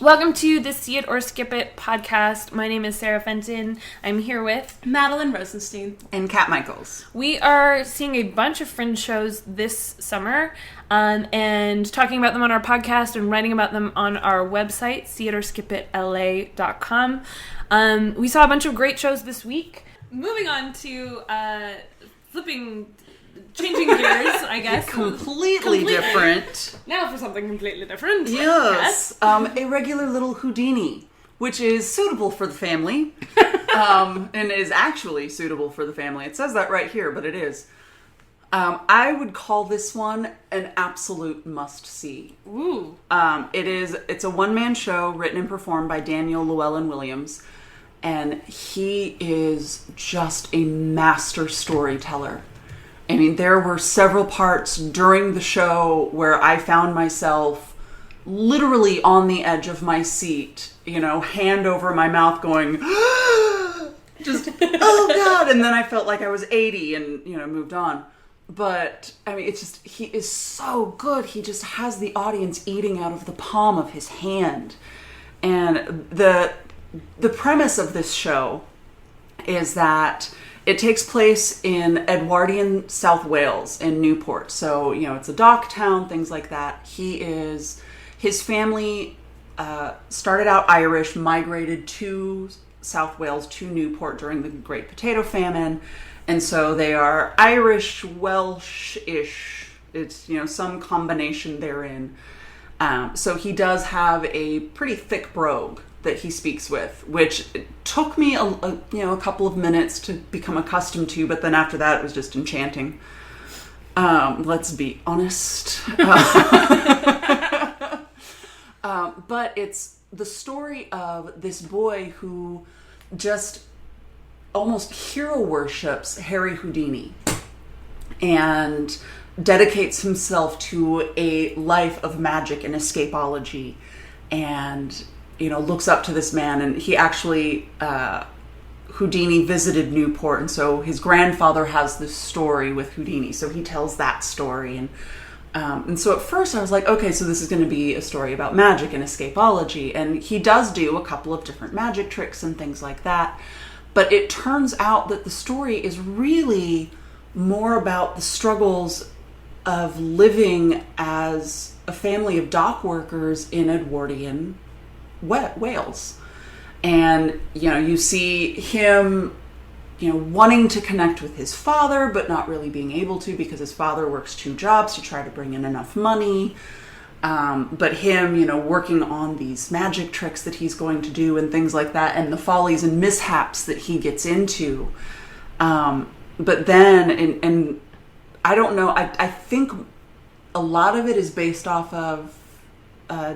Welcome to the See It or Skip It podcast. My name is Sarah Fenton. I'm here with Madeline Rosenstein and Kat Michaels. We are seeing a bunch of Fringe shows this summer and talking about them on our podcast and writing about them on our website, seeitOrskipitla.com. We saw a bunch of great shows this week. Moving on to changing gears, I guess. Completely different. Now for something completely different. Yes. A regular little Houdini, which is suitable for the family. And is actually suitable for the family. It says that right here, but it is. I would call this one an absolute must-see. Ooh. It's a one-man show written and performed by Daniel Llewellyn-Williams. And he is just a master storyteller. I mean, there were several parts during the show where I found myself literally on the edge of my seat, hand over my mouth going, just, oh God. And then I felt like I was 80 and, moved on. But, I mean, he is so good. He just has the audience eating out of the palm of his hand. And the premise of this show is that it takes place in Edwardian South Wales in Newport. So, it's a dock town, things like that. His family started out Irish, migrated to South Wales, to Newport during the Great Potato Famine. And so they are Irish, Welsh-ish. It's, some combination therein. So he does have a pretty thick brogue that he speaks with, which took me a couple of minutes to become accustomed to, but then after that it was just enchanting. Let's be honest. But it's the story of this boy who just almost hero worships Harry Houdini and dedicates himself to a life of magic and escapology, and looks up to this man. And he actually, Houdini visited Newport, and so his grandfather has this story with Houdini, so he tells that story. And so at first I was like, okay, so this is going to be a story about magic and escapology, and he does do a couple of different magic tricks and things like that, but it turns out that the story is really more about the struggles of living as a family of dock workers in Edwardian Wales. And you see him wanting to connect with his father but not really being able to because his father works 2 jobs to try to bring in enough money, but him working on these magic tricks that he's going to do and things like that, and the follies and mishaps that he gets into. But then and I don't know, I think a lot of it is based off of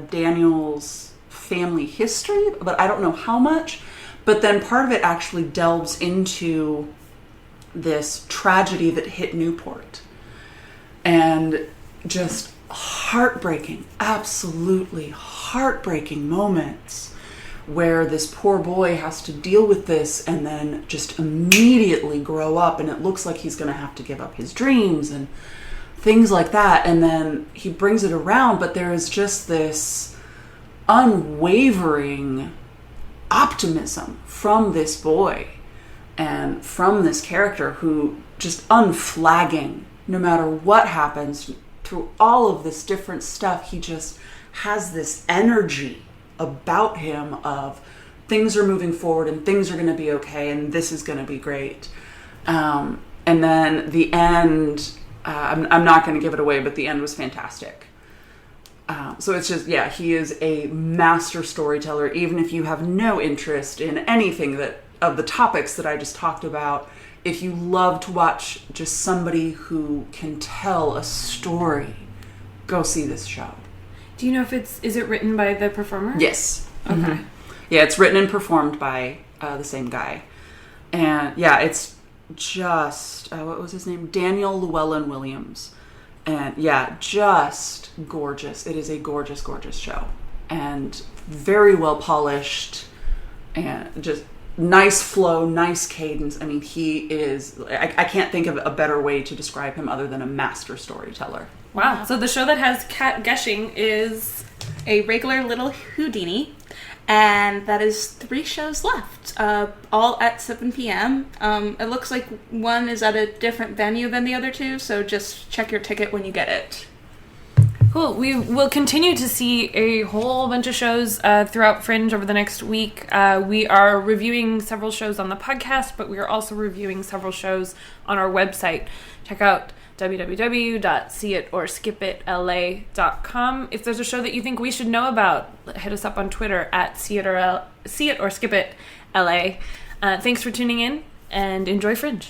Daniel's family history, but I don't know how much. But then part of it actually delves into this tragedy that hit Newport, and just heartbreaking, absolutely heartbreaking moments where this poor boy has to deal with this and then just immediately grow up, and it looks like he's going to have to give up his dreams and things like that. And then he brings it around, but there is just this unwavering optimism from this boy and from this character who just unflagging, no matter what happens through all of this different stuff, he just has this energy about him of things are moving forward and things are going to be okay and this is going to be great. And then the end, I'm not going to give it away, but the end was fantastic. So it's just, he is a master storyteller. Even if you have no interest in anything of the topics that I just talked about, if you love to watch just somebody who can tell a story, go see this show. Do you know if is it written by the performer? Yes. Okay. Mm-hmm. Yeah, it's written and performed by the same guy. And it's just, what was his name? Daniel Llewellyn-Williams. And just gorgeous. It is a gorgeous, gorgeous show. And very well polished and just nice flow, nice cadence. I mean, he is, I can't think of a better way to describe him other than a master storyteller. Wow. So the show that has Kat gushing is A Regular Little Houdini. And that is 3 shows left, all at 7 p.m. It looks like one is at a different venue than the other 2, so just check your ticket when you get it. Cool. We will continue to see a whole bunch of shows throughout Fringe over the next week. We are reviewing several shows on the podcast, but we are also reviewing several shows on our website. Check out www.seeitorskipitla.com. If there's a show that you think we should know about, hit us up on Twitter at See It or Skip It LA. Thanks for tuning in, and enjoy Fringe.